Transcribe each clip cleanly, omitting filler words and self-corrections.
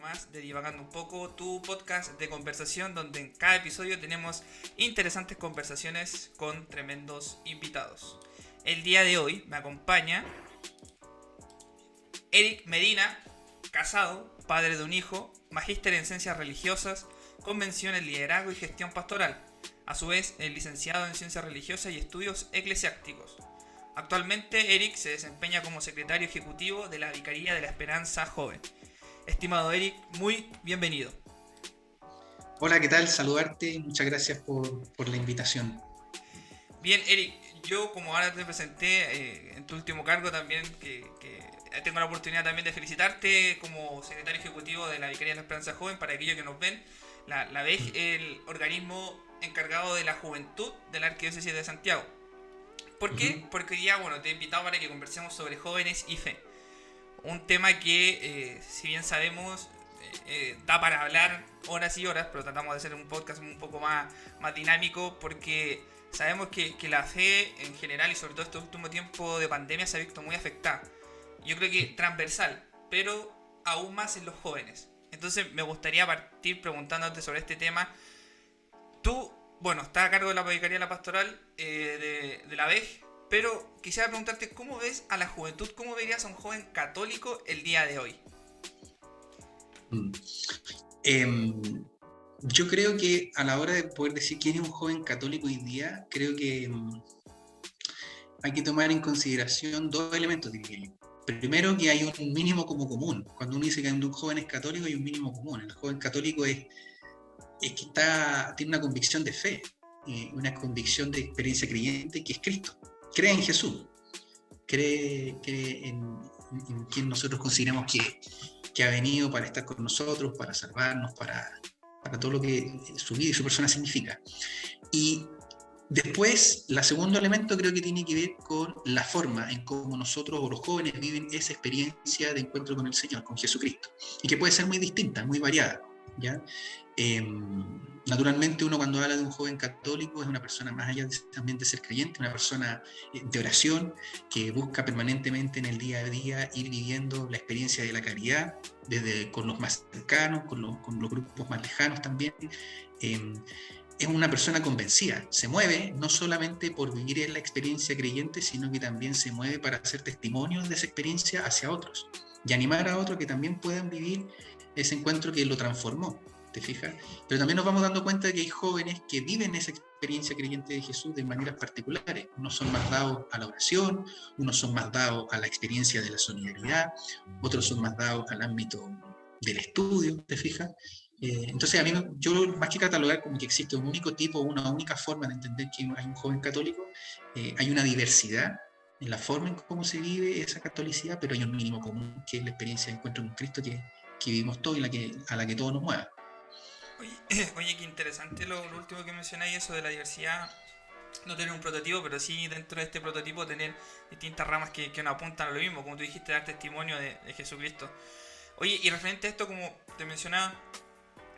más de Divagando un poco, tu podcast de conversación donde en cada episodio tenemos interesantes conversaciones con tremendos invitados. El día de hoy me acompaña Eric Medina, casado, padre de un hijo, magíster en ciencias religiosas, convención en liderazgo y gestión pastoral. A su vez, es licenciado en ciencias religiosas y estudios eclesiásticos. Actualmente, Eric se desempeña como secretario ejecutivo de la Vicaría de la Esperanza Joven. Estimado Eric, muy bienvenido. Hola, ¿qué tal? Saludarte, muchas gracias por la invitación. Bien, Eric, yo como ahora te presenté en tu último cargo también, que tengo la oportunidad también de felicitarte como secretario ejecutivo de la Vicaría de la Esperanza Joven. Para aquellos que nos ven, la VEJ es el organismo encargado de la juventud de la Arquidiócesis de Santiago. ¿Por qué? Porque hoy día, te he invitado para que conversemos sobre jóvenes y fe. Un tema que, si bien sabemos, da para hablar horas y horas, pero tratamos de hacer un podcast un poco más dinámico porque sabemos que la fe en general y sobre todo este último tiempo de pandemia se ha visto muy afectada. Yo creo que transversal, pero aún más en los jóvenes. Entonces me gustaría partir preguntándote sobre este tema. Tú, estás a cargo de la Vicaría de la Pastoral de la VEJ, pero quisiera preguntarte cómo ves a la juventud, cómo verías a un joven católico el día de hoy. Yo creo que a la hora de poder decir quién es un joven católico hoy día, creo que hay que tomar en consideración dos elementos, diría yo. Primero, que hay un mínimo como común. Cuando uno dice que un joven es católico, hay un mínimo común. El joven católico es que tiene una convicción de fe, una convicción de experiencia creyente, que es Cristo. Cree en Jesús, cree en quien nosotros consideramos que ha venido para estar con nosotros, para salvarnos, para todo lo que su vida y su persona significa. Y después, el segundo elemento creo que tiene que ver con la forma en cómo nosotros o los jóvenes viven esa experiencia de encuentro con el Señor, con Jesucristo, y que puede ser muy distinta, muy variada, ¿ya? Naturalmente uno cuando habla de un joven católico es una persona más allá también de ser creyente, una persona de oración que busca permanentemente en el día a día ir viviendo la experiencia de la caridad, desde con los más cercanos, con los grupos más lejanos también. Es una persona convencida, se mueve no solamente por vivir en la experiencia creyente, sino que también se mueve para hacer testimonios de esa experiencia hacia otros y animar a otros que también puedan vivir ese encuentro que lo transformó, ¿te fijas? Pero también nos vamos dando cuenta de que hay jóvenes que viven esa experiencia creyente de Jesús de maneras particulares. Unos son más dados a la oración, unos son más dados a la experiencia de la solidaridad, otros son más dados al ámbito del estudio, ¿te fijas? Entonces, yo más que catalogar como que existe un único tipo, una única forma de entender que hay un joven católico, hay una diversidad en la forma en cómo se vive esa catolicidad, pero hay un mínimo común, que es la experiencia de encuentro con Cristo que vivimos todos y a la que todo nos mueve. Oye, qué interesante lo último que mencionáis, eso de la diversidad. No tener un prototipo, pero sí dentro de este prototipo tener distintas ramas que nos apuntan a lo mismo, como tú dijiste, dar testimonio de Jesucristo. Oye, y referente a esto, como te mencionaba,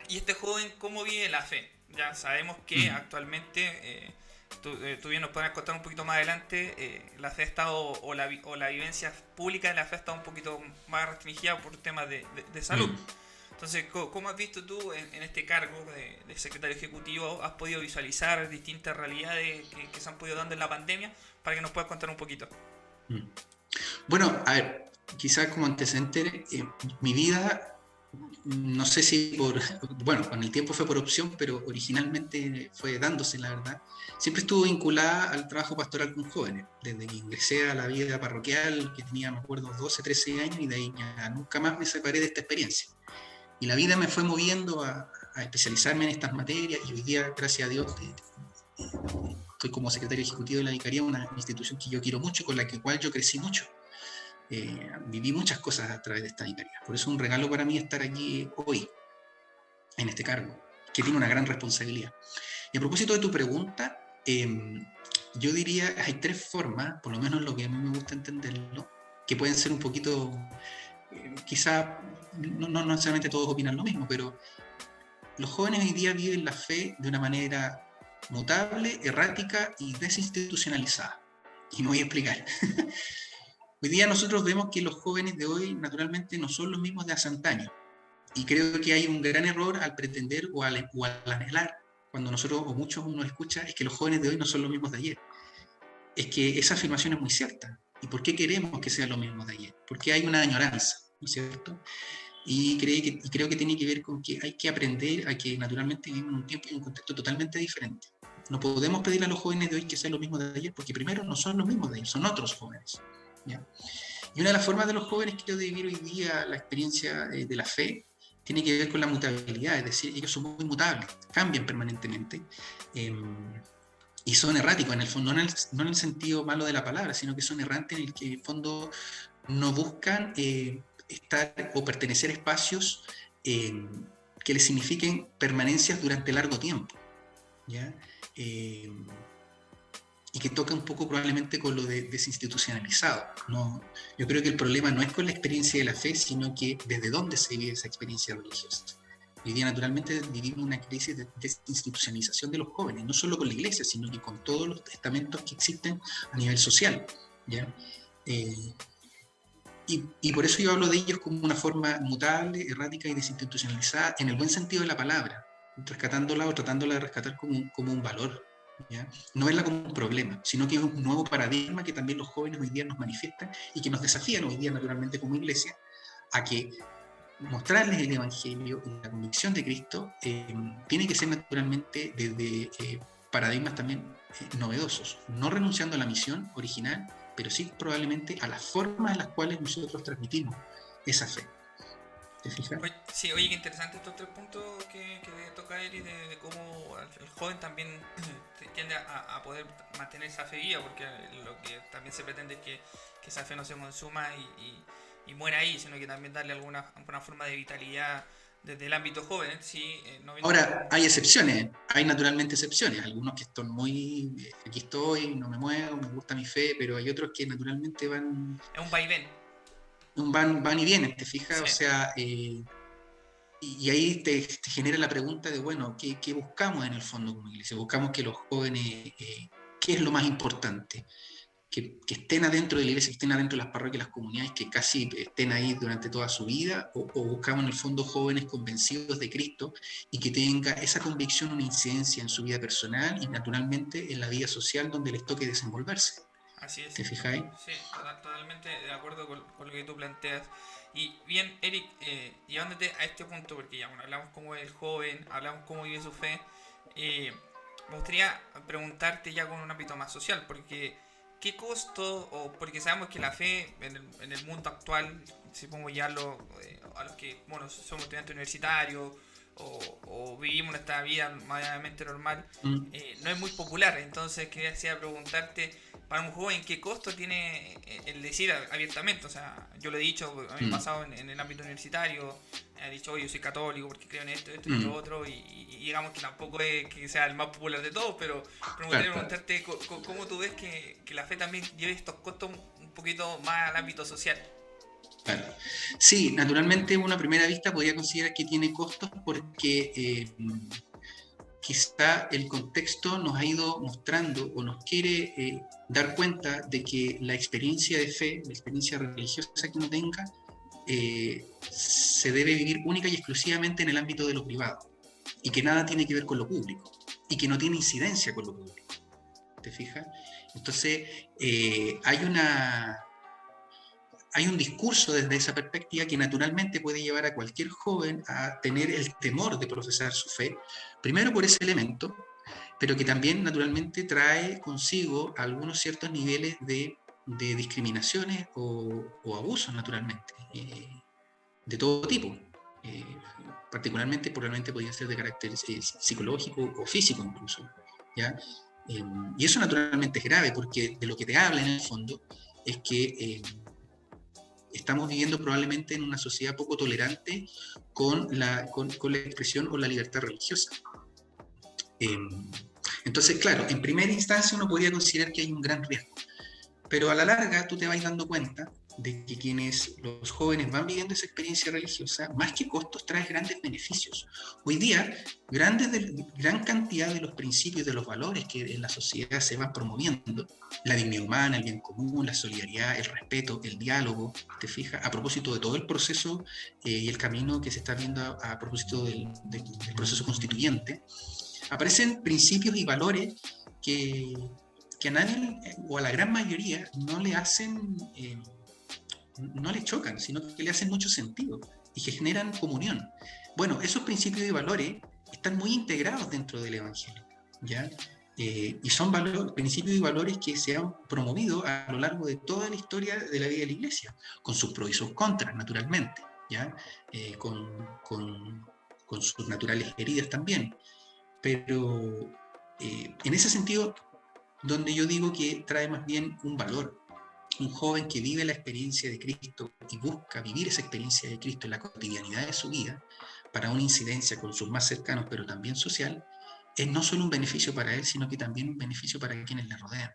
y este joven, ¿cómo vive la fe? Ya sabemos que actualmente, tú bien nos podrás contar un poquito más adelante, la fe ha estado, o la vivencia pública de la fe ha estado un poquito más restringida por temas de salud. Entonces, ¿cómo has visto tú en este cargo de secretario ejecutivo? ¿Has podido visualizar distintas realidades que se han podido dar en la pandemia? Para que nos puedas contar un poquito. Bueno, a ver, quizás como antecedente, mi vida, no sé si con el tiempo fue por opción, pero originalmente fue dándose, la verdad. Siempre estuvo vinculada al trabajo pastoral con jóvenes, desde que ingresé a la vida parroquial, que tenía, me acuerdo, 12, 13 años, y de ahí ya nunca más me separé de esta experiencia. Y la vida me fue moviendo a especializarme en estas materias, y hoy día, gracias a Dios, estoy como secretario ejecutivo de la Vicaría, una institución que yo quiero mucho y con la cual yo crecí mucho. Viví muchas cosas a través de esta Vicaría. Por eso es un regalo para mí estar aquí hoy, en este cargo, que tiene una gran responsabilidad. Y a propósito de tu pregunta, yo diría que hay tres formas, por lo menos lo que a mí me gusta entenderlo, que pueden ser un poquito, quizá no necesariamente todos opinan lo mismo, pero los jóvenes hoy día viven la fe de una manera mutable, errática y desinstitucionalizada. Y me voy a explicar. Hoy día nosotros vemos que los jóvenes de hoy naturalmente no son los mismos de hace antaño. y creo que hay un gran error al pretender o al anhelar, cuando nosotros o muchos uno escucha, es que los jóvenes de hoy no son los mismos de ayer. Es que esa afirmación es muy cierta. ¿Y por qué queremos que sean los mismos de ayer? Porque hay una añoranza, ¿no es cierto? Y creo que tiene que ver con que hay que aprender a que naturalmente vivimos en un tiempo y en un contexto totalmente diferente. No podemos pedirle a los jóvenes de hoy que sean los mismos de ayer, porque primero no son los mismos de ayer, son otros jóvenes, ¿ya? Y una de las formas de los jóvenes, creo, de vivir hoy día la experiencia de la fe, tiene que ver con la mutabilidad, es decir, ellos son muy mutables, cambian permanentemente, y son erráticos en el fondo, no en el sentido malo de la palabra, sino que son errantes en el que en el fondo no buscan estar o pertenecer a espacios que les signifiquen permanencias durante largo tiempo, ¿ya? Y que toca un poco probablemente con lo de desinstitucionalizado, ¿no? Yo creo que el problema no es con la experiencia de la fe, sino que desde dónde se vive esa experiencia religiosa. Hoy día naturalmente vivimos una crisis de desinstitucionalización de los jóvenes, no solo con la iglesia, sino que con todos los estamentos que existen a nivel social, ¿ya? Y por eso yo hablo de ellos como una forma mutable, errática y desinstitucionalizada, en el buen sentido de la palabra, rescatándola o tratándola de rescatar como un valor, ¿ya? No verla como un problema, sino que es un nuevo paradigma que también los jóvenes hoy día nos manifiestan y que nos desafían hoy día naturalmente como iglesia a que mostrarles el Evangelio y la convicción de Cristo tiene que ser naturalmente desde paradigmas también novedosos, no renunciando a la misión original, pero sí probablemente a las formas en las cuales nosotros transmitimos esa fe. ¿Te fijas? Sí, oye, qué interesante estos 3 puntos que toca Eri de cómo el joven también tiende a poder mantener esa fe viva, porque lo que también se pretende es que esa fe no se consuma y muera ahí, sino que también darle alguna forma de vitalidad desde el ámbito joven, ¿sí? No Ahora, hay excepciones, hay naturalmente excepciones, algunos que están muy, aquí estoy, no me muevo, me gusta mi fe, pero hay otros que naturalmente es un vaivén. van y vienen, ¿te fijas? Sí. O sea, y ahí te genera la pregunta de, bueno, ¿qué buscamos en el fondo como iglesia? Buscamos que los jóvenes, ¿qué es lo más importante? Que estén adentro de la iglesia, que estén adentro de las parroquias, las comunidades, que casi estén ahí durante toda su vida, o buscamos en el fondo jóvenes convencidos de Cristo y que tenga esa convicción una incidencia en su vida personal y naturalmente en la vida social donde les toque desenvolverse. Así es. ¿Te fijáis? Sí, totalmente de acuerdo con lo que tú planteas. Y bien, Eric, llevándote a este punto, porque ya bueno, hablamos como el joven, hablamos cómo vive su fe, me gustaría preguntarte ya con un ámbito más social, porque ¿qué costo, o porque sabemos que la fe en el mundo actual, si pongo ya a los que bueno, somos estudiantes universitarios o vivimos nuestra vida medianamente normal, no es muy popular? Entonces quería preguntarte, para un joven, ¿qué costo tiene el decir abiertamente? O sea, yo lo he dicho, a mí me ha pasado en el ámbito universitario, he dicho, oye, yo soy católico porque creo en esto y lo otro, y digamos que tampoco es que sea el más popular de todos, pero me gustaría preguntarte cómo tú ves que la fe también lleve estos costos un poquito más al ámbito social. Claro. Sí, naturalmente uno a primera vista podría considerar que tiene costos porque quizá el contexto nos ha ido mostrando o nos quiere dar cuenta de que la experiencia de fe, la experiencia religiosa que uno tenga, se debe vivir única y exclusivamente en el ámbito de lo privado y que nada tiene que ver con lo público y que no tiene incidencia con lo público. ¿Te fijas? Entonces, hay un discurso desde esa perspectiva que naturalmente puede llevar a cualquier joven a tener el temor de profesar su fe, primero por ese elemento, pero que también naturalmente trae consigo algunos ciertos niveles de discriminaciones o abusos naturalmente, de todo tipo. Particularmente probablemente podrían ser de carácter psicológico o físico incluso, ¿ya? Y eso naturalmente es grave porque de lo que te habla en el fondo es que estamos viviendo probablemente en una sociedad poco tolerante con la expresión o la libertad religiosa. Entonces, claro, en primera instancia uno podría considerar que hay un gran riesgo, pero a la larga tú te vas dando cuenta de que quienes los jóvenes van viviendo esa experiencia religiosa, más que costos, trae grandes beneficios. Hoy día, gran cantidad de los principios, de los valores que en la sociedad se van promoviendo, la dignidad humana, el bien común, la solidaridad, el respeto, el diálogo, te fijas, a propósito de todo el proceso y el camino que se está viendo a propósito del proceso constituyente, aparecen principios y valores que a nadie o a la gran mayoría no le hacen... no le chocan, sino que le hacen mucho sentido y que generan comunión. Bueno, esos principios y valores están muy integrados dentro del Evangelio, ¿ya? Y son principios y valores que se han promovido a lo largo de toda la historia de la vida de la Iglesia, con sus pros y sus contras, naturalmente, ¿ya? Con sus naturales heridas también. Pero en ese sentido, donde yo digo que trae más bien un valor, un joven que vive la experiencia de Cristo y busca vivir esa experiencia de Cristo en la cotidianidad de su vida, para una incidencia con sus más cercanos, pero también social, es no solo un beneficio para él, sino que también un beneficio para quienes le rodean,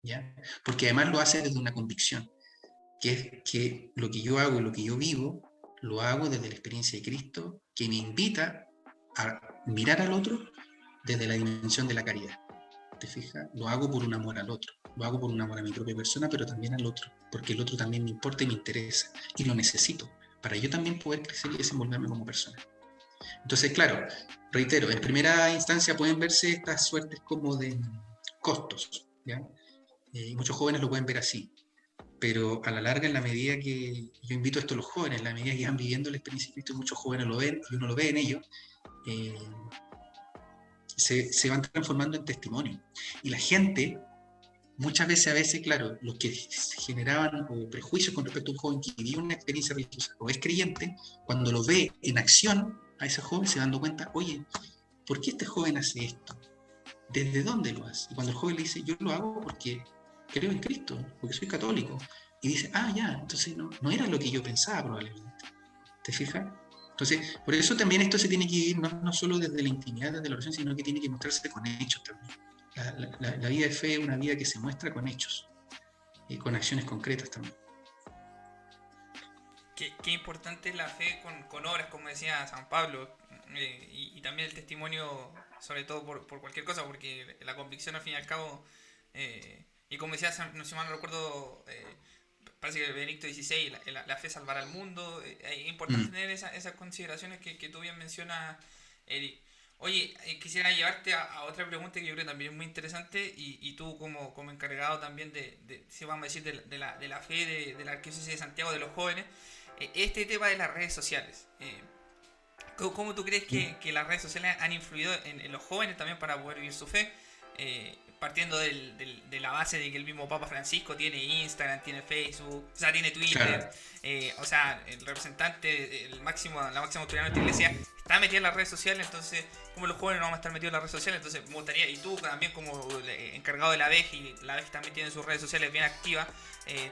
¿ya? Porque además lo hace desde una convicción, que es que lo que yo hago, lo que yo vivo, lo hago desde la experiencia de Cristo, que me invita a mirar al otro desde la dimensión de la caridad. ¿Te fijas? Lo hago por un amor al otro, lo hago por un amor a mi propia persona, pero también al otro, porque el otro también me importa y me interesa, y lo necesito, para yo también poder crecer y desenvolverme como persona. Entonces, claro, reitero, en primera instancia pueden verse estas suertes como de costos, ¿ya? Y muchos jóvenes lo pueden ver así, pero a la larga, en la medida que yo invito a esto a los jóvenes, en la medida que van viviendo la experiencia de Cristo, muchos jóvenes lo ven y uno lo ve en ellos, eh, se van transformando en testimonio. Y la gente, muchas veces, claro, los que generaban prejuicios con respecto a un joven que vivió una experiencia religiosa o es creyente, cuando lo ve en acción a ese joven, se dan cuenta, oye, ¿por qué este joven hace esto? ¿Desde dónde lo hace? Y cuando el joven le dice, yo lo hago porque creo en Cristo, porque soy católico, y dice, ah, ya, entonces no era lo que yo pensaba probablemente. ¿Te fijas? Entonces, por eso también esto se tiene que vivir no solo desde la intimidad, desde la oración, sino que tiene que mostrarse con hechos también. La vida de fe es una vida que se muestra con hechos y con acciones concretas también. Qué importante es la fe con obras, como decía San Pablo, y también el testimonio, sobre todo por cualquier cosa, porque la convicción al fin y al cabo, y como decía, no sé si mal no recuerdo, parece que Benedicto XVI, la fe salvará al mundo, es importante tener esas consideraciones que tú bien mencionas, Eric. Oye, quisiera llevarte a otra pregunta que yo creo también es muy interesante y tú como encargado también si vamos a decir, de la fe de la Arquidiócesis de Santiago, de los jóvenes, este tema de las redes sociales. ¿Cómo tú crees que las redes sociales han influido en los jóvenes también para poder vivir su fe? Partiendo de la base de que el mismo Papa Francisco tiene Instagram, tiene Facebook, o sea, tiene Twitter, Claro. o sea, el representante, la máxima autoridad de nuestra iglesia está metida en las redes sociales, entonces, ¿cómo los jóvenes no vamos a estar metidos en las redes sociales? Entonces, me gustaría, y tú también como encargado de la VEJ, y la VEJ también tiene sus redes sociales bien activas,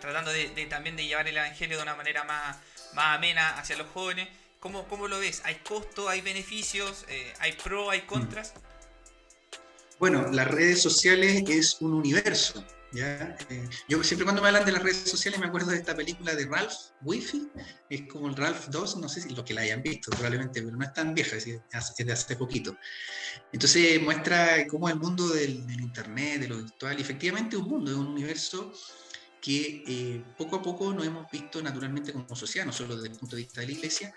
tratando también de llevar el evangelio de una manera más amena hacia los jóvenes. ¿Cómo lo ves? ¿Hay costos, hay beneficios, hay pros, hay contras? Bueno, las redes sociales es un universo, ¿ya? Yo siempre cuando me hablan de las redes sociales me acuerdo de esta película de Ralph Wifi, es como el Ralph 2, no sé si los que la hayan visto probablemente, pero no es tan vieja, es de hace poquito. Entonces muestra cómo el mundo del internet, de lo virtual, y efectivamente es un mundo, es un universo que poco a poco nos hemos visto naturalmente como sociedad, no solo desde el punto de vista de la iglesia,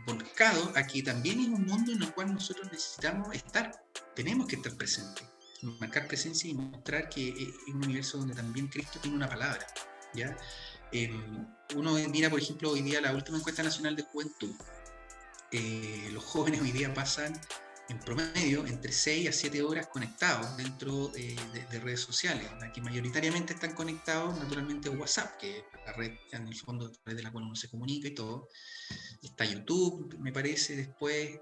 volcado a que también es un mundo en el cual nosotros necesitamos estar, tenemos que estar presentes, marcar presencia y mostrar que es un universo donde también Cristo tiene una palabra, ¿ya? Uno mira, por ejemplo, hoy día la última encuesta nacional de juventud, los jóvenes hoy día pasan en promedio entre 6 a 7 horas conectados dentro de redes sociales, que mayoritariamente están conectados naturalmente a WhatsApp, que es la red en el fondo a través de la cual uno se comunica y todo. Está YouTube, me parece, después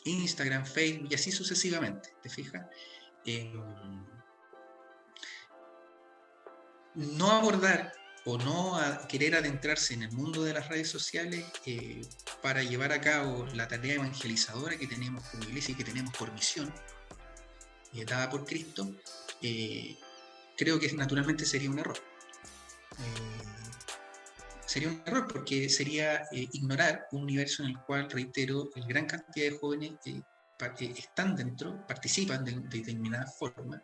Instagram, Facebook y así sucesivamente, ¿te fijas? No abordar o no querer adentrarse en el mundo de las redes sociales para llevar a cabo la tarea evangelizadora que tenemos como iglesia y que tenemos por misión, dada por Cristo, creo que naturalmente sería un error. sería un error porque sería ignorar un universo en el cual, reitero, gran cantidad de jóvenes están dentro, participan de determinada forma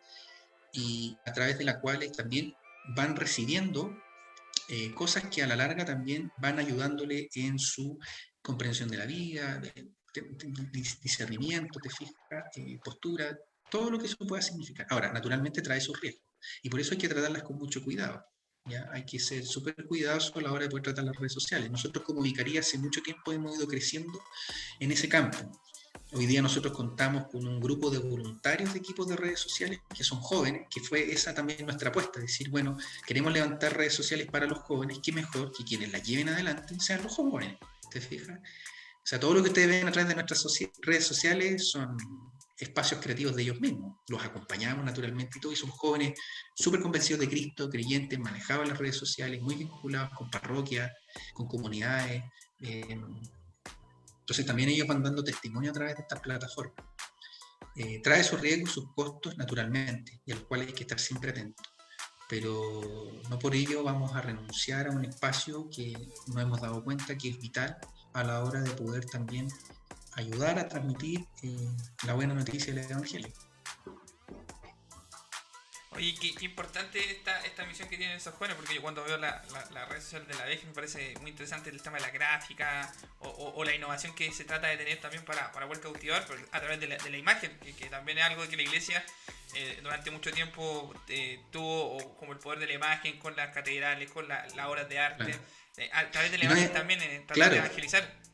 y a través de la cual también van recibiendo cosas que a la larga también van ayudándole en su comprensión de la vida, discernimiento, te fijas, postura, todo lo que eso pueda significar. Ahora, naturalmente trae sus riesgos y por eso hay que tratarlas con mucho cuidado. ¿Ya? Hay que ser súper cuidadoso a la hora de poder tratar las redes sociales. Nosotros como Vicaría hace mucho tiempo hemos ido creciendo en ese campo. Hoy día nosotros contamos con un grupo de voluntarios de equipos de redes sociales que son jóvenes, que fue esa también nuestra apuesta, decir, bueno, queremos levantar redes sociales para los jóvenes, qué mejor que quienes las lleven adelante sean los jóvenes, ¿te fijas? O sea, todo lo que ustedes ven a través de nuestras redes sociales son espacios creativos de ellos mismos. Los acompañamos naturalmente y todo, y son jóvenes súper convencidos de Cristo, creyentes, manejaban las redes sociales, muy vinculados con parroquias, con comunidades. Entonces también ellos van dando testimonio a través de estas plataformas. Trae sus riesgos, sus costos naturalmente, y a los cuales hay que estar siempre atentos. Pero no por ello vamos a renunciar a un espacio que nos hemos dado cuenta que es vital a la hora de poder también ayudar a transmitir la buena noticia del Evangelio. Oye, qué importante esta misión que tienen esos jóvenes, porque yo cuando veo la red social de la VEG me parece muy interesante el tema de la gráfica o la innovación que se trata de tener también para poder cautivar a través de la imagen, que también es algo que la iglesia durante mucho tiempo tuvo como el poder de la imagen con las catedrales, con las obras de arte, claro. A través de la imagen también tratar claro. de evangelizar.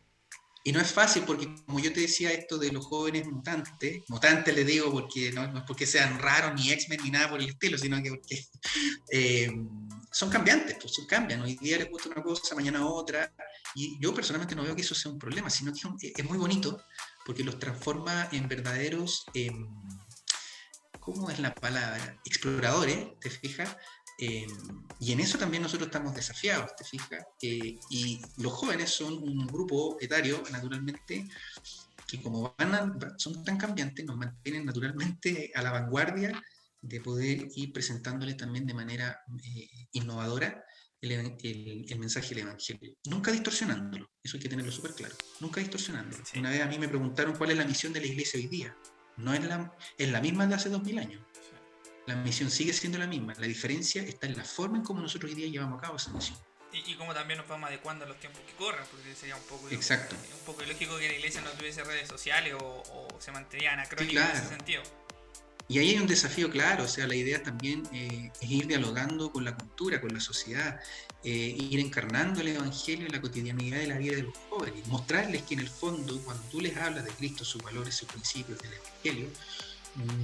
Y no es fácil porque, como yo te decía, esto de los jóvenes mutantes les digo porque no es porque sean raros ni X-Men ni nada por el estilo, sino que porque son cambiantes, pues cambian. Hoy día les gusta una cosa, mañana otra. Y yo personalmente no veo que eso sea un problema, sino que es muy bonito porque los transforma en verdaderos, ¿cómo es la palabra? Exploradores, ¿te fijas? Y en eso también nosotros estamos desafiados, ¿te fijas? Y los jóvenes son un grupo etario, naturalmente, que como son tan cambiantes, nos mantienen naturalmente a la vanguardia de poder ir presentándoles también de manera innovadora el mensaje del Evangelio. Nunca distorsionándolo, eso hay que tenerlo súper claro, nunca distorsionándolo. Sí. Una vez a mí me preguntaron cuál es la misión de la iglesia hoy día. No es la misma de hace 2000 años. La misión sigue siendo la misma. La diferencia está en la forma en cómo nosotros hoy día llevamos a cabo esa misión. Y cómo también nos vamos adecuando a los tiempos que corren, porque sería un poco ilógico que la iglesia no tuviese redes sociales o se mantenía anacrónica, sí, claro, en ese sentido. Y ahí hay un desafío claro, o sea, la idea también es ir dialogando con la cultura, con la sociedad, ir encarnando el Evangelio en la cotidianidad de la vida de los jóvenes, mostrarles que en el fondo, cuando tú les hablas de Cristo, sus valores, sus principios del Evangelio,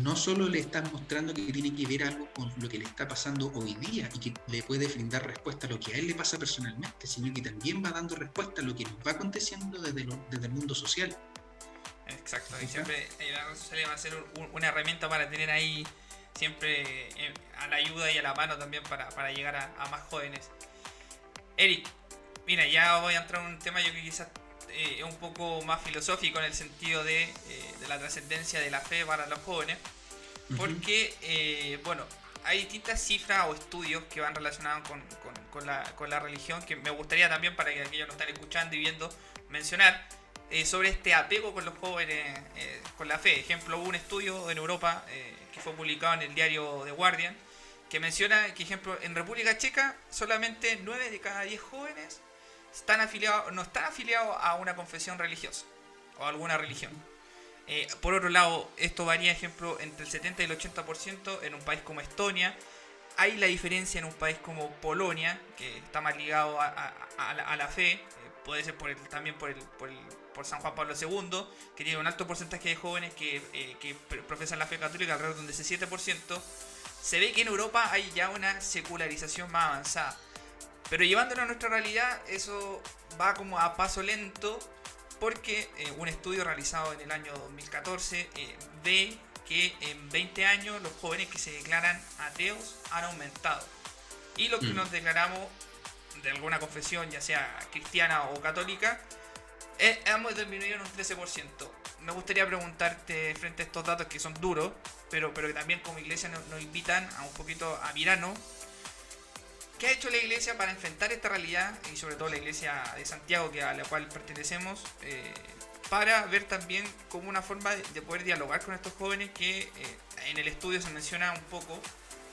no solo le estás mostrando que tiene que ver algo con lo que le está pasando hoy día y que le puede brindar respuesta a lo que a él le pasa personalmente, sino que también va dando respuesta a lo que nos va aconteciendo desde el mundo social. Exacto, y siempre la red social va a ser una herramienta para tener ahí siempre a la ayuda y a la mano también para llegar a más jóvenes. Eric, mira, ya voy a entrar en un tema yo que quizás es un poco más filosófico en el sentido de la trascendencia de la fe para los jóvenes, porque bueno, hay distintas cifras o estudios que van relacionados con la religión que me gustaría también, para que aquellos que nos están escuchando y viendo, mencionar sobre este apego con los jóvenes con la fe. Ejemplo, hubo un estudio en Europa que fue publicado en el diario The Guardian que menciona que, ejemplo, en República Checa solamente 9 de cada 10 jóvenes no están afiliados a una confesión religiosa o a alguna religión. Por otro lado, esto varía, ejemplo, entre el 70 y el 80% en un país como Estonia. Hay la diferencia en un país como Polonia, que está más ligado a la fe, puede ser también por San Juan Pablo II, que tiene un alto porcentaje de jóvenes que profesan la fe católica, alrededor de un 17%. Se ve que en Europa hay ya una secularización más avanzada. Pero llevándolo a nuestra realidad, eso va como a paso lento, porque un estudio realizado en el año 2014 ve que en 20 años los jóvenes que se declaran ateos han aumentado. Y los que nos declaramos de alguna confesión, ya sea cristiana o católica, hemos disminuido en un 13%. Me gustaría preguntarte, frente a estos datos que son duros, pero que también como iglesia nos invitan a un poquito a mirarnos, ¿Qué ha hecho la Iglesia para enfrentar esta realidad, y sobre todo la Iglesia de Santiago, a la cual pertenecemos, para ver también como una forma de poder dialogar con estos jóvenes que en el estudio se menciona un poco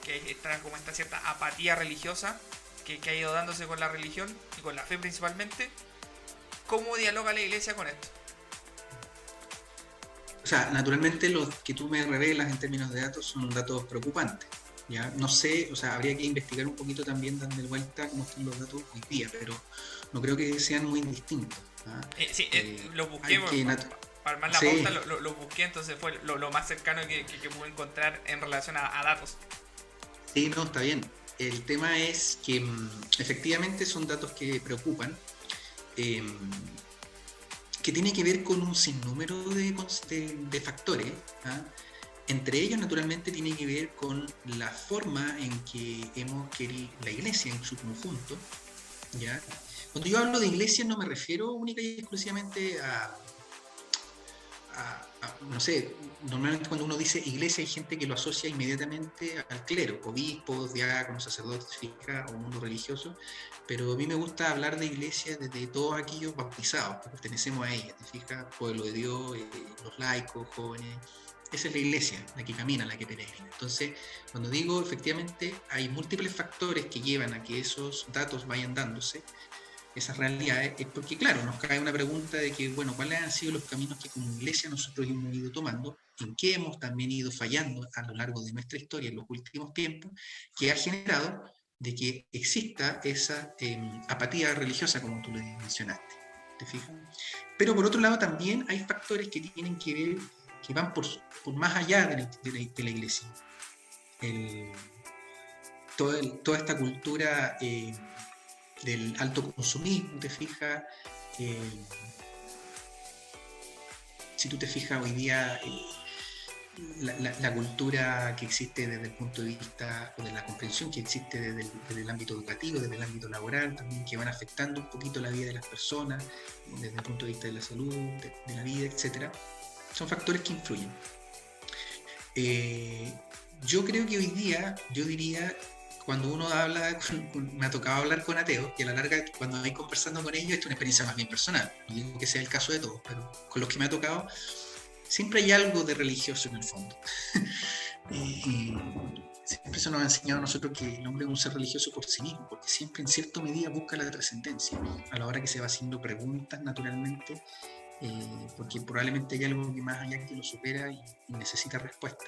que está como esta cierta apatía religiosa que ha ido dándose con la religión y con la fe principalmente? ¿Cómo dialoga la Iglesia con esto? O sea, naturalmente los que tú me revelas en términos de datos son datos preocupantes. ¿Ya? No sé, o sea, habría que investigar un poquito también, darle vuelta cómo están los datos hoy día, pero no creo que sean muy distintos. ¿Ah? Sí, lo busqué para armar la sí. pauta, lo busqué, entonces fue lo más cercano que pude encontrar en relación a datos. Sí, no, está bien. El tema es que efectivamente son datos que preocupan, que tiene que ver con un sinnúmero de factores. ¿Ah? Entre ellos, naturalmente, tiene que ver con la forma en que hemos querido, la Iglesia en su conjunto, ¿ya? Cuando yo hablo de Iglesia no me refiero única y exclusivamente no sé, normalmente cuando uno dice Iglesia hay gente que lo asocia inmediatamente al clero, obispos, diáconos, sacerdotes, fijas, o mundo religioso, pero a mí me gusta hablar de Iglesia desde todos aquellos bautizados, que pertenecemos a ella, ¿te fijas? Pueblo de Dios, los laicos, jóvenes. Esa es la Iglesia, la que camina, la que peregrina. Entonces, cuando digo efectivamente hay múltiples factores que llevan a que esos datos vayan dándose, esas realidades, es porque, claro, nos cae una pregunta de que, bueno, ¿cuáles han sido los caminos que como Iglesia nosotros hemos ido tomando? ¿En qué hemos también ido fallando a lo largo de nuestra historia en los últimos tiempos? Que ha generado de que exista esa apatía religiosa, como tú le mencionaste. ¿Te fijas? Pero por otro lado también hay factores que tienen que ver, que van por más allá de la Iglesia. Toda esta cultura del alto consumismo, te fijas, si tú te fijas hoy día, la cultura que existe desde el punto de vista, o de la comprensión que existe desde el ámbito educativo, desde el ámbito laboral, también que van afectando un poquito la vida de las personas, desde el punto de vista de la salud, de la vida, etc. Son factores que influyen. Yo creo que hoy día, yo diría, cuando uno habla, me ha tocado hablar con ateos, y a la larga, cuando voy conversando con ellos, es una experiencia más bien personal. No digo que sea el caso de todos, pero con los que me ha tocado, siempre hay algo de religioso en el fondo. y siempre se nos ha enseñado a nosotros que el hombre es un ser religioso por sí mismo, porque siempre en cierta medida busca la trascendencia, a la hora que se va haciendo preguntas naturalmente, porque probablemente hay algo que más allá que lo supera y necesita respuesta.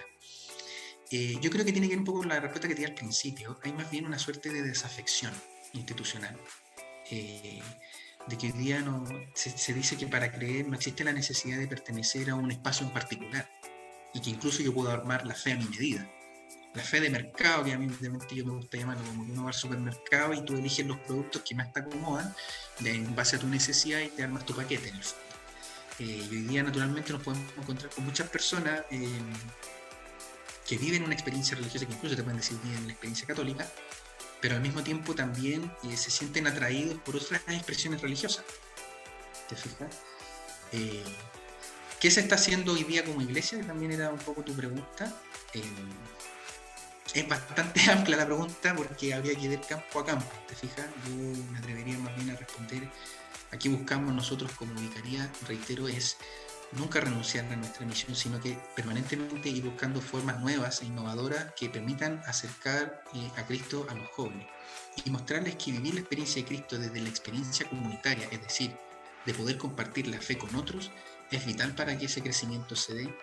Yo creo que tiene que ver un poco con la respuesta que te di al principio. Hay más bien una suerte de desafección institucional. De que hoy día se dice que para creer no existe la necesidad de pertenecer a un espacio en particular, y que incluso yo puedo armar la fe a mi medida. La fe de mercado, que a mí yo me gusta llamarlo, como que uno va al supermercado y tú eliges los productos que más te acomodan en base a tu necesidad y te armas tu paquete en el fondo. Y hoy día naturalmente nos podemos encontrar con muchas personas que viven una experiencia religiosa, que incluso te pueden decir viven la experiencia católica, pero al mismo tiempo también se sienten atraídos por otras expresiones religiosas. ¿Te fijas? ¿Qué se está haciendo hoy día como Iglesia? Que también era un poco tu pregunta. Es bastante amplia la pregunta porque habría que ver campo a campo. ¿Te fijas? Yo me atrevería más bien a responder. Aquí buscamos nosotros como vicaría, reitero, es nunca renunciar a nuestra misión, sino que permanentemente ir buscando formas nuevas e innovadoras que permitan acercar a Cristo a los jóvenes y mostrarles que vivir la experiencia de Cristo desde la experiencia comunitaria, es decir, de poder compartir la fe con otros, es vital para que ese crecimiento se dé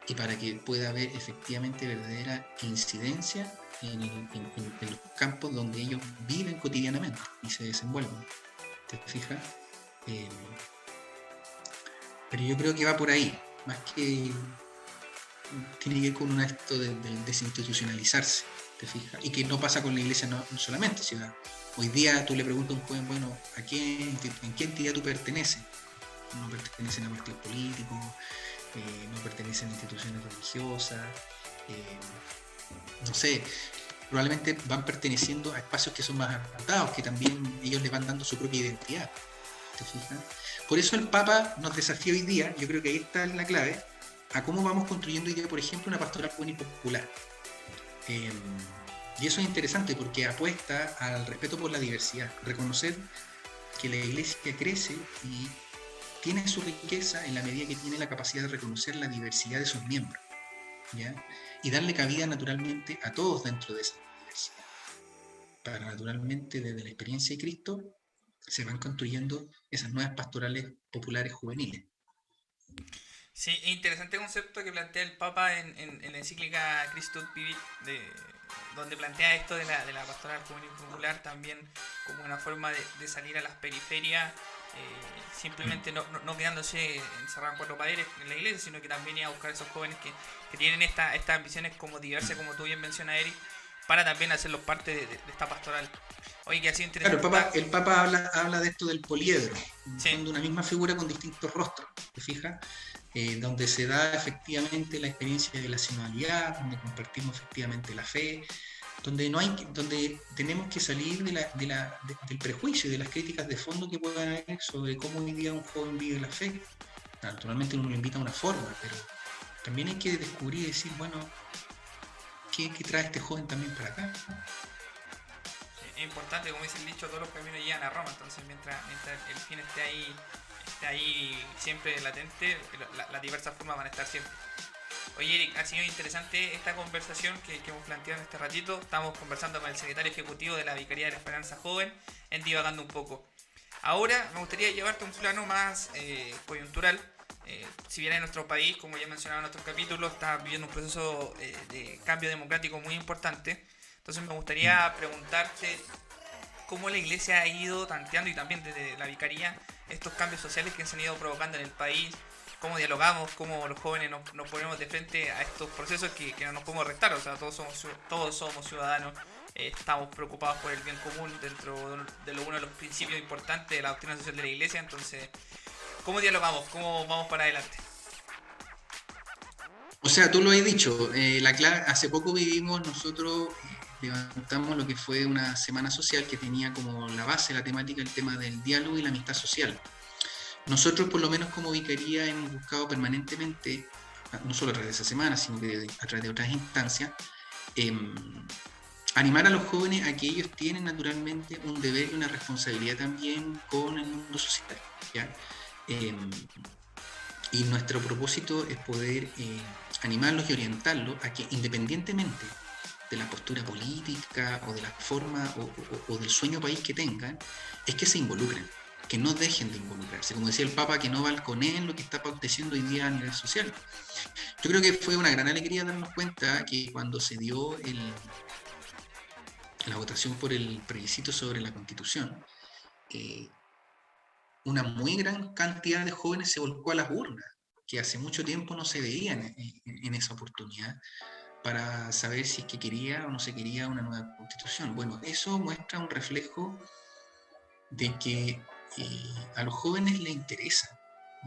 y para que pueda haber efectivamente verdadera incidencia en los campos donde ellos viven cotidianamente y se desenvuelven. ¿Te fijas? Pero yo creo que va por ahí, más que tiene que ver con un acto de desinstitucionalizarse, ¿te fijas? Y que no pasa con la Iglesia no solamente, sino hoy día tú le preguntas a un joven, bueno, ¿en qué entidad tú perteneces? No pertenecen a partidos políticos, no pertenecen a instituciones religiosas, no sé, probablemente van perteneciendo a espacios que son más apartados, que también ellos le van dando su propia identidad. ¿Te fijas? Por eso el Papa nos desafía hoy día, yo creo que ahí está la clave, a cómo vamos construyendo hoy día, por ejemplo, una pastoral juvenil popular. Y eso es interesante porque apuesta al respeto por la diversidad, reconocer que la iglesia crece y tiene su riqueza en la medida que tiene la capacidad de reconocer la diversidad de sus miembros, ¿ya? Y darle cabida naturalmente a todos dentro de esa diversidad. Para naturalmente, desde la experiencia de Cristo, se van construyendo esas nuevas pastorales populares juveniles. Sí, es interesante concepto que plantea el Papa en la encíclica Christus Vivit, donde plantea esto de la pastoral juvenil popular también como una forma de salir a las periferias, simplemente no quedándose encerrado en cuatro paredes en la iglesia, sino que también ir a buscar a esos jóvenes que tienen estas ambiciones como diversas, como tú bien mencionas, Eric, para también hacerlos parte de esta pastoral. Oye, que ha sido Claro, interesante. el Papa habla de esto del poliedro, Sí, son de una misma figura con distintos rostros, ¿te fijas? Donde se da efectivamente la experiencia de la sinodalidad, donde compartimos efectivamente la fe, donde tenemos que salir del prejuicio y de las críticas de fondo que puedan haber sobre cómo hoy día un joven vive la fe. Naturalmente uno lo invita a una forma, pero también hay que descubrir y decir, bueno, ¿qué trae este joven también para acá? es importante, como dice el dicho, todos los caminos llegan a Roma, entonces mientras el fin esté ahí siempre latente, las diversas formas van a estar siempre. Oye Eric, ha sido interesante esta conversación que hemos planteado en este ratito. Estamos conversando con el secretario ejecutivo de la Vicaría de la Esperanza Joven, en Divagando un poco. Ahora me gustaría llevarte a un plano más coyuntural. Si bien en nuestro país, como ya mencionaba en otros capítulos, está viviendo un proceso de cambio democrático muy importante. Entonces me gustaría preguntarte cómo la iglesia ha ido tanteando y también desde la vicaría estos cambios sociales que se han ido provocando en el país, cómo dialogamos, cómo los jóvenes nos ponemos de frente a estos procesos que no nos podemos restar, o sea, todos somos ciudadanos, estamos preocupados por el bien común dentro de uno de los principios importantes de la doctrina social de la iglesia, entonces, ¿cómo dialogamos? ¿Cómo vamos para adelante? O sea, tú lo has dicho, hace poco vivimos nosotros, levantamos lo que fue una semana social que tenía como la base, la temática, el tema del diálogo y la amistad social. Nosotros, por lo menos como vicaría, hemos buscado permanentemente, no solo a través de esa semana, sino que a través de otras instancias, eh, animar a los jóvenes a que ellos tienen naturalmente un deber y una responsabilidad también con el mundo social, ¿ya? Y nuestro propósito es poder animarlos y orientarlos a que independientemente de la postura política o de la forma o del sueño país que tengan, es que se involucren, que no dejen de involucrarse. Como decía el Papa, que no balconeen lo que está aconteciendo hoy día a nivel social. Yo creo que fue una gran alegría darnos cuenta que cuando se dio la votación por el plebiscito sobre la Constitución, eh, una muy gran cantidad de jóvenes se volcó a las urnas, que hace mucho tiempo no se veían en esa oportunidad, para saber si es que quería o no se quería una nueva constitución. Bueno, eso muestra un reflejo de que a los jóvenes les interesa.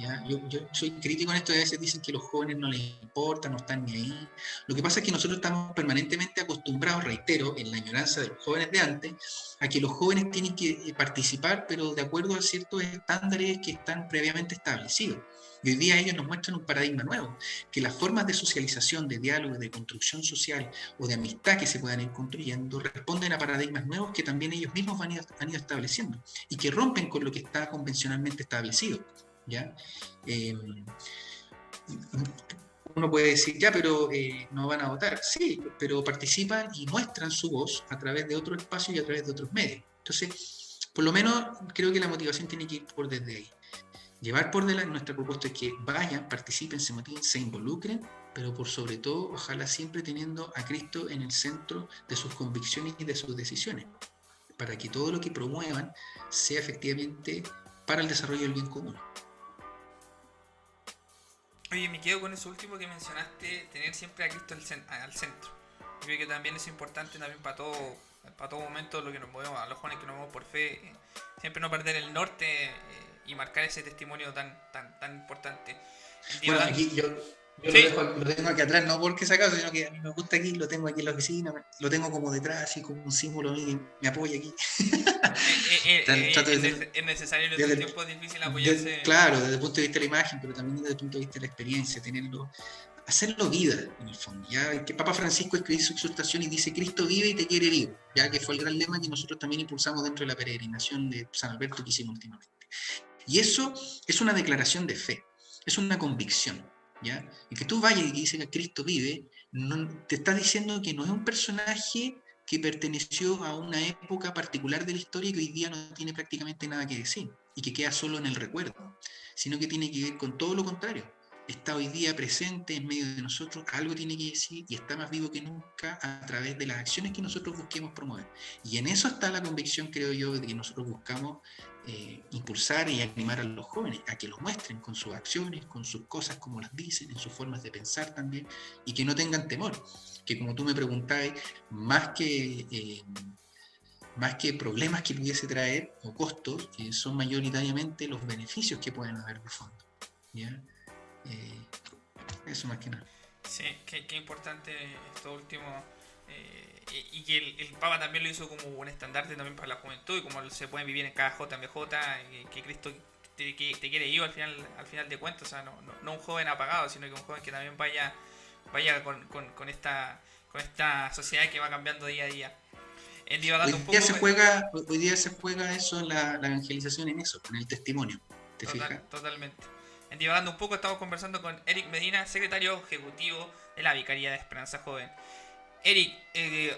¿Ya? Yo soy crítico en esto, a veces dicen que los jóvenes no les importa, no están ni ahí. Lo que pasa es que nosotros estamos permanentemente acostumbrados, reitero, en la ignorancia de los jóvenes de antes, a que los jóvenes tienen que participar, pero de acuerdo a ciertos estándares que están previamente establecidos. Y hoy día ellos nos muestran un paradigma nuevo, que las formas de socialización, de diálogo, de construcción social o de amistad que se puedan ir construyendo responden a paradigmas nuevos que también ellos mismos han ido estableciendo y que rompen con lo que está convencionalmente establecido. ¿Ya? Uno puede decir, ya, pero no van a votar. Sí, pero participan y muestran su voz a través de otro espacio y a través de otros medios. Entonces, por lo menos creo que la motivación tiene que ir por desde ahí. Llevar por delante nuestra propuesta es que vayan, participen, se motiven, se involucren, pero por sobre todo, ojalá siempre teniendo a Cristo en el centro de sus convicciones y de sus decisiones, para que todo lo que promuevan sea efectivamente para el desarrollo del bien común. Oye, me quedo con eso último que mencionaste, tener siempre a Cristo al centro. Yo creo que también es importante también para todo momento lo que nos movemos, a los jóvenes que nos movemos por fe, siempre no perder el norte y marcar ese testimonio tan importante. Bueno, Divagando. aquí yo ¿Sí? lo tengo aquí atrás, no porque sacaso, sino que a mí me gusta aquí, lo tengo aquí en la oficina, lo tengo como detrás, así como un símbolo que me apoya aquí. Trato de tener, Es necesario en estos desde, tiempos difíciles apoyarse. claro, desde el punto de vista de la imagen, pero también desde el punto de vista de la experiencia, tenerlo hacerlo vida, en el fondo. Ya que Papa Francisco escribió su exhortación y dice: Cristo vive y te quiere vivo, ya que fue el gran lema que nosotros también impulsamos dentro de la peregrinación de San Alberto que hicimos últimamente. Y eso es una declaración de fe, es una convicción, ¿ya? Y que tú vayas y que dices que Cristo vive, no, te está diciendo que no es un personaje que perteneció a una época particular de la historia y que hoy día no tiene prácticamente nada que decir y que queda solo en el recuerdo, sino que tiene que ver con todo lo contrario. Está hoy día presente en medio de nosotros, algo tiene que decir y está más vivo que nunca a través de las acciones que nosotros busquemos promover. Y en eso está la convicción, creo yo, de que nosotros buscamos impulsar y animar a los jóvenes a que lo muestren con sus acciones, con sus cosas como las dicen, en sus formas de pensar también, y que no tengan temor, que como tú me preguntabas, más que, eh, más que problemas que pudiese traer o costos, son mayoritariamente los beneficios que pueden haber de fondo. ¿Ya? Eh, Eso más que nada. Sí, qué importante esto último. Y que el Papa también lo hizo como un estandarte también para la juventud y como se puede vivir en cada JMJ, que Cristo te quiere vivo al final de cuentas. O sea, no un joven apagado, sino que un joven que también vaya con esta sociedad que va cambiando día a día. Hoy Divagando un día poco, se juega, hoy día se juega eso, la evangelización en eso, en el testimonio. ¿Te fijas? totalmente. En Divagando un poco estamos conversando con Eric Medina, secretario ejecutivo de la Vicaría de Esperanza Joven. Eric,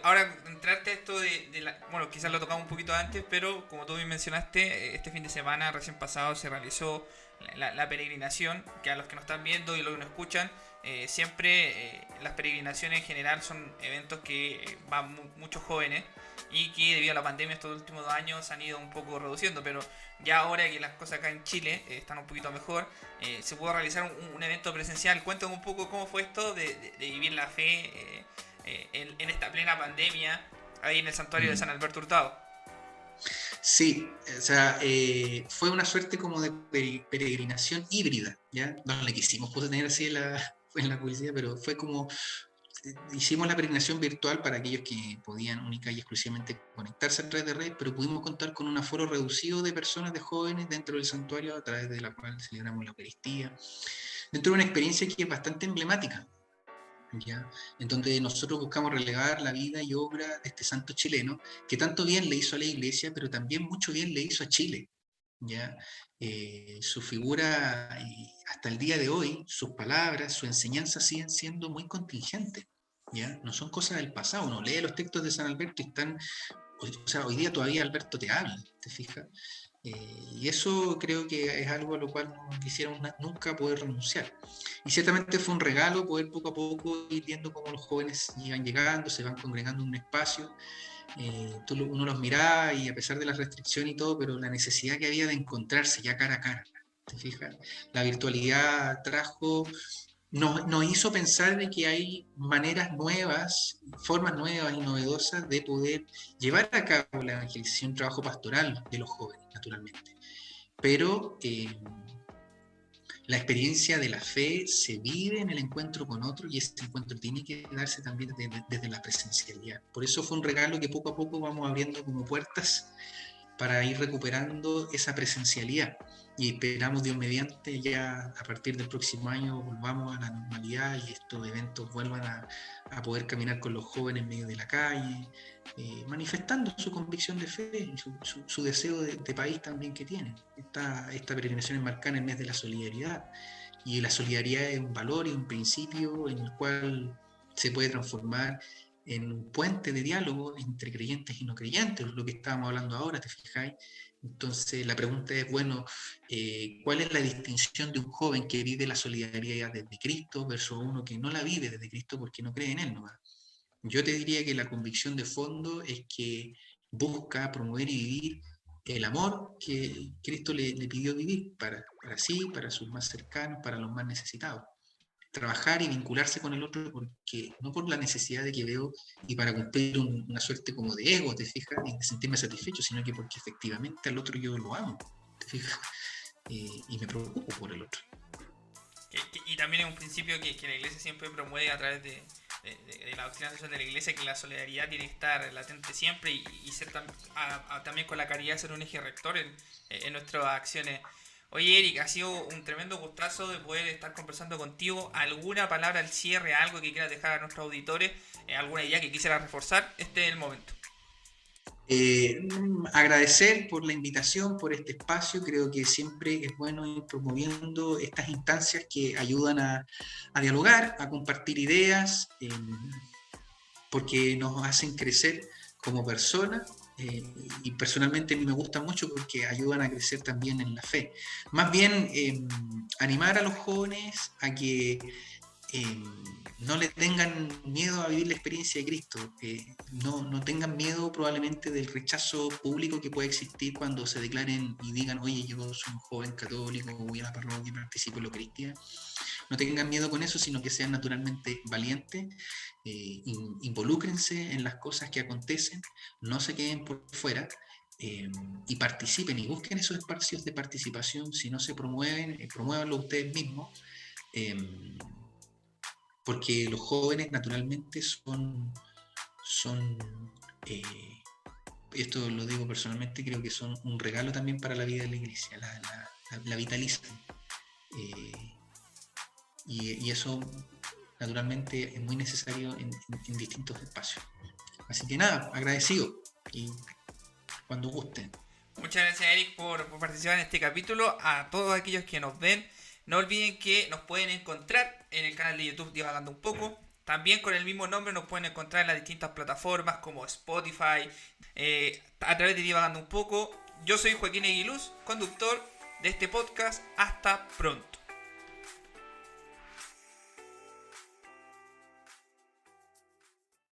ahora entrarte a esto bueno, quizás lo tocamos un poquito antes, pero como tú bien mencionaste, este fin de semana recién pasado se realizó la peregrinación, que a los que nos están viendo y los que nos escuchan, siempre las peregrinaciones en general son eventos que van muchos jóvenes y que debido a la pandemia estos últimos 2 años se han ido un poco reduciendo, pero ya ahora que las cosas acá en Chile están un poquito mejor, se pudo realizar un evento presencial. Cuéntame un poco cómo fue esto de vivir la fe en esta plena pandemia ahí en el santuario de Mm. San Alberto Hurtado. Sí, o sea, fue una suerte como de peregrinación híbrida, ¿ya? No le quisimos tener así en la publicidad, pero fue como, hicimos la peregrinación virtual para aquellos que podían única y exclusivamente conectarse a través de redes, pero pudimos contar con un aforo reducido de personas, de jóvenes dentro del santuario a través de la cual celebramos la Eucaristía, dentro de una experiencia que es bastante emblemática, ¿ya? En donde nosotros buscamos relevar la vida y obra de este santo chileno, que tanto bien le hizo a la iglesia, pero también mucho bien le hizo a Chile. ¿Ya? Su figura, hasta el día de hoy, sus palabras, su enseñanza siguen siendo muy contingentes. ¿Ya? No son cosas del pasado. Uno lee los textos de San Alberto y están, o sea, hoy día todavía Alberto te habla, ¿te fijas? Y eso creo que es algo a lo cual no quisiéramos nunca poder renunciar. Y ciertamente fue un regalo poder poco a poco ir viendo cómo los jóvenes iban llegando, se van congregando en un espacio. Uno los miraba y a pesar de las restricciones y todo, pero la necesidad que había de encontrarse ya cara a cara, ¿te fijas? La virtualidad nos hizo pensar de que hay maneras nuevas, formas nuevas y novedosas de poder llevar a cabo la evangelización, un trabajo pastoral de los jóvenes, naturalmente. Pero la experiencia de la fe se vive en el encuentro con otro y ese encuentro tiene que darse también desde la presencialidad. Por eso fue un regalo que poco a poco vamos abriendo como puertas para ir recuperando esa presencialidad. Y esperamos, Dios mediante, ya a partir del próximo año volvamos a la normalidad y estos eventos vuelvan a poder caminar con los jóvenes en medio de la calle, manifestando su convicción de fe, su deseo de país también que tienen. Esta peregrinación enmarcada en el mes de la solidaridad. Y la solidaridad es un valor y un principio en el cual se puede transformar en un puente de diálogo entre creyentes y no creyentes, lo que estábamos hablando ahora, ¿te fijáis? Entonces la pregunta es, bueno, ¿cuál es la distinción de un joven que vive la solidaridad desde Cristo versus uno que no la vive desde Cristo porque no cree en Él nomás? Yo te diría que la convicción de fondo es que busca promover y vivir el amor que Cristo le pidió vivir para sí, para sus más cercanos, para los más necesitados. Trabajar y vincularse con el otro porque no por la necesidad de que veo y para cumplir una suerte como de ego, te fijas, y de sentirme satisfecho, sino que porque efectivamente al otro yo lo amo, te fijas, y me preocupo por el otro. Y también es un principio que la iglesia siempre promueve a través de la doctrina social de la iglesia, que la solidaridad tiene que estar latente siempre y ser también con la caridad ser un eje rector en nuestras acciones. Oye, Eric, ha sido un tremendo gustazo de poder estar conversando contigo. ¿Alguna palabra al cierre, algo que quieras dejar a nuestros auditores? ¿Alguna idea que quisieras reforzar? Este es el momento. Agradecer por la invitación, por este espacio. Creo que siempre es bueno ir promoviendo estas instancias que ayudan a dialogar, a compartir ideas, porque nos hacen crecer como personas. Y personalmente me gusta mucho porque ayudan a crecer también en la fe. Más bien, animar a los jóvenes a que eh, no le tengan miedo a vivir la experiencia de Cristo, no tengan miedo probablemente del rechazo público que puede existir cuando se declaren y digan, oye, yo soy un joven católico, voy a la parroquia, participo en lo cristiano. No tengan miedo con eso, sino que sean naturalmente valientes, involúcrense en las cosas que acontecen, no se queden por fuera. Y participen y busquen esos espacios de participación. Si no se promueven, promuévanlo ustedes mismos, eh, porque los jóvenes naturalmente son eh, esto lo digo personalmente, creo que son un regalo también para la vida de la iglesia, la vitalizan. Eh, y eso naturalmente es muy necesario en distintos espacios. Así que nada, agradecido y cuando gusten. Muchas gracias, Eric, por participar en este capítulo. A todos aquellos que nos ven, no olviden que nos pueden encontrar en el canal de YouTube Divagando un poco. También con el mismo nombre nos pueden encontrar en las distintas plataformas como Spotify, a través de Divagando un poco. Yo soy Joaquín Aguiluz, conductor de este podcast. Hasta pronto.